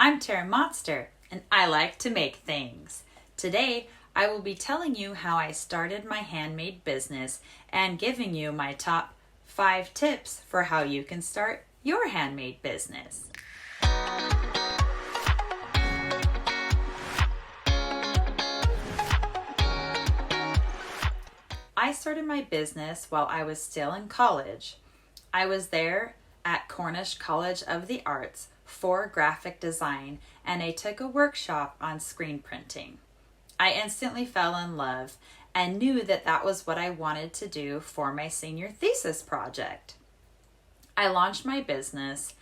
I'm Tara Monster, and I like to make things. Today, I will be telling you how I started my handmade business and giving you my top 5 tips for how you can start your handmade business. I started my business while I was still in college. I was there at Cornish College of the Arts for graphic design, and I took a workshop on screen printing. I instantly fell in love and knew that that was what I wanted to do for my senior thesis project. I launched my business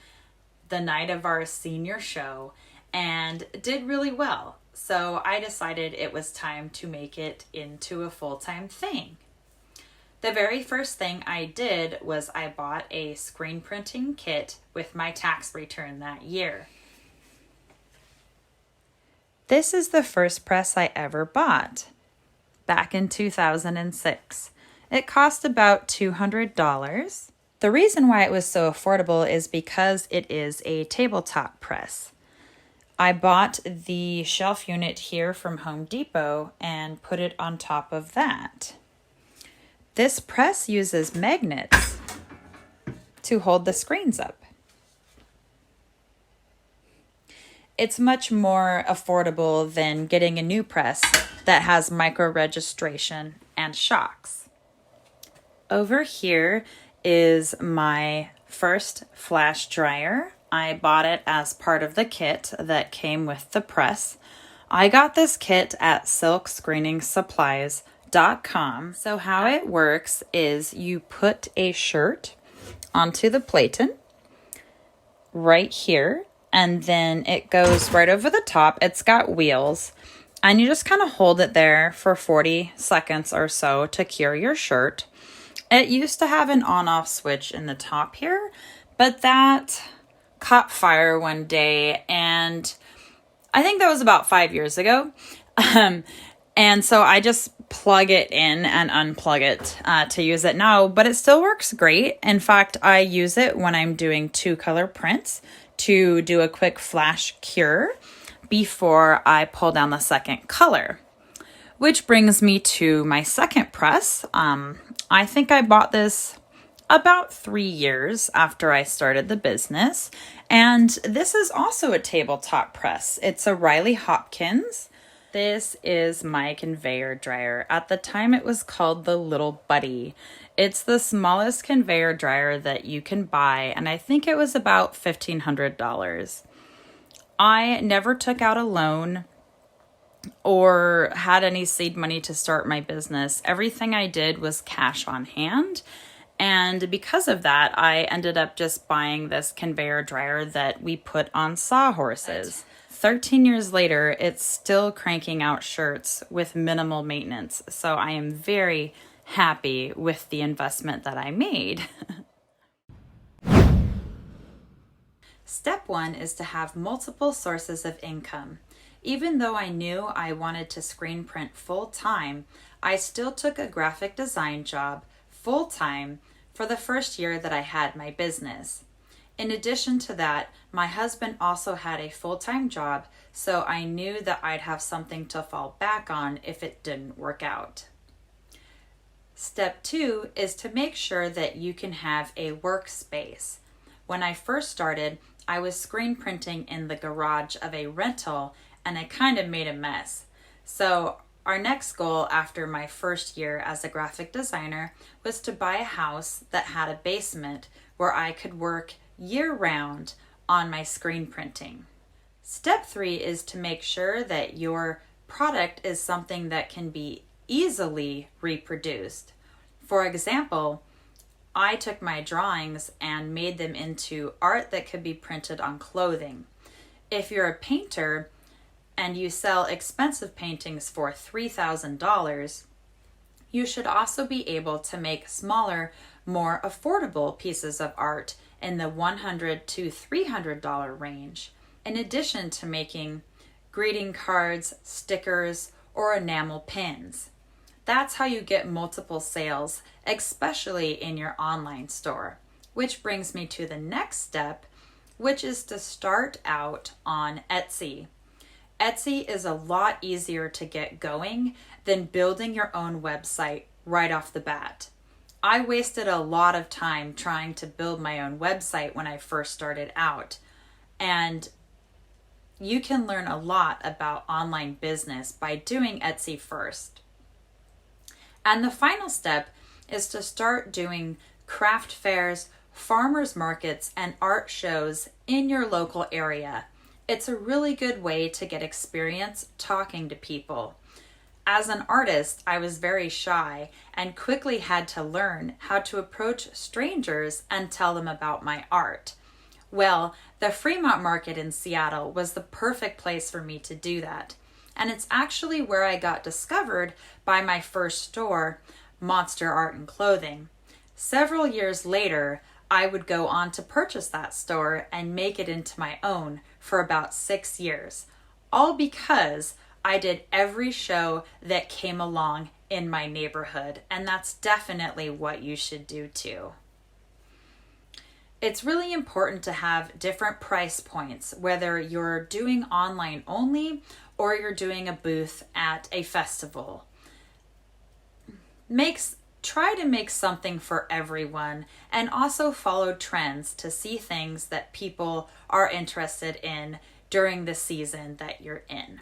the night of our senior show and did really well. So I decided it was time to make it into a full-time thing. The very first thing I did was I bought a screen printing kit with my tax return that year. This is the first press I ever bought, back in 2006. It cost about $200. The reason why it was so affordable is because it is a tabletop press. I bought the shelf unit here from Home Depot and put it on top of that. This press uses magnets to hold the screens up. It's much more affordable than getting a new press that has micro registration and shocks. Over here is my first flash dryer. I bought it as part of the kit that came with the press. I got this kit at silkscreeningsupplies.com. So how it works is you put a shirt onto the platen right here, and then it goes right over the top. It's got wheels, and you just kind of hold it there for 40 seconds or so to cure your shirt. It used to have an on-off switch in the top here, but that caught fire one day, and I think that was about 5 years ago. And so I just plug it in and unplug it to use it now, but it still works great. In fact, I use it when I'm doing 2-color prints to do a quick flash cure before I pull down the second color. Which brings me to my second press. I think I bought this about 3 years after I started the business. And this is also a tabletop press. It's a Riley Hopkins. This is my conveyor dryer. At the time, it was called the Little Buddy. It's the smallest conveyor dryer that you can buy, and I think it was about $1,500. I never took out a loan or had any seed money to start my business. Everything I did was cash on hand. And because of that, I ended up just buying this conveyor dryer that we put on sawhorses. 13 years later, it's still cranking out shirts with minimal maintenance. So I am very happy with the investment that I made. Step 1 is to have multiple sources of income. Even though I knew I wanted to screen print full-time, I still took a graphic design job full-time for the first year that I had my business. In addition to that, my husband also had a full-time job, so I knew that I'd have something to fall back on if it didn't work out. Step 2 is to make sure that you can have a workspace. When I first started, I was screen printing in the garage of a rental, and I kind of made a mess. So our next goal after my first year as a graphic designer was to buy a house that had a basement where I could work year-round on my screen printing. Step 3 is to make sure that your product is something that can be easily reproduced. For example, I took my drawings and made them into art that could be printed on clothing. If you're a painter and you sell expensive paintings for $3,000, you should also be able to make smaller, more affordable pieces of art in the $100 to $300 range, in addition to making greeting cards, stickers, or enamel pins. That's how you get multiple sales, especially in your online store. Which brings me to the next step, which is to start out on Etsy. Etsy is a lot easier to get going than building your own website right off the bat. I wasted a lot of time trying to build my own website when I first started out, and you can learn a lot about online business by doing Etsy first. And the final step is to start doing craft fairs, farmers markets, and art shows in your local area. It's a really good way to get experience talking to people. As an artist, I was very shy and quickly had to learn how to approach strangers and tell them about my art. Well, the Fremont Market in Seattle was the perfect place for me to do that. And it's actually where I got discovered by my first store, Monster Art and Clothing. Several years later, I would go on to purchase that store and make it into my own for about 6 years, all because I did every show that came along in my neighborhood, and that's definitely what you should do too. It's really important to have different price points, whether you're doing online only or you're doing a booth at a festival. Try to make something for everyone, and also follow trends to see things that people are interested in during the season that you're in.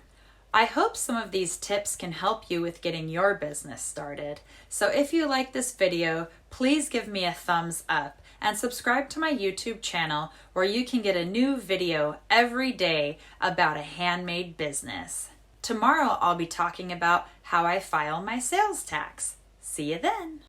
I hope some of these tips can help you with getting your business started. So if you like this video, please give me a thumbs up and subscribe to my YouTube channel, where you can get a new video every day about a handmade business. Tomorrow I'll be talking about how I file my sales tax. See you then.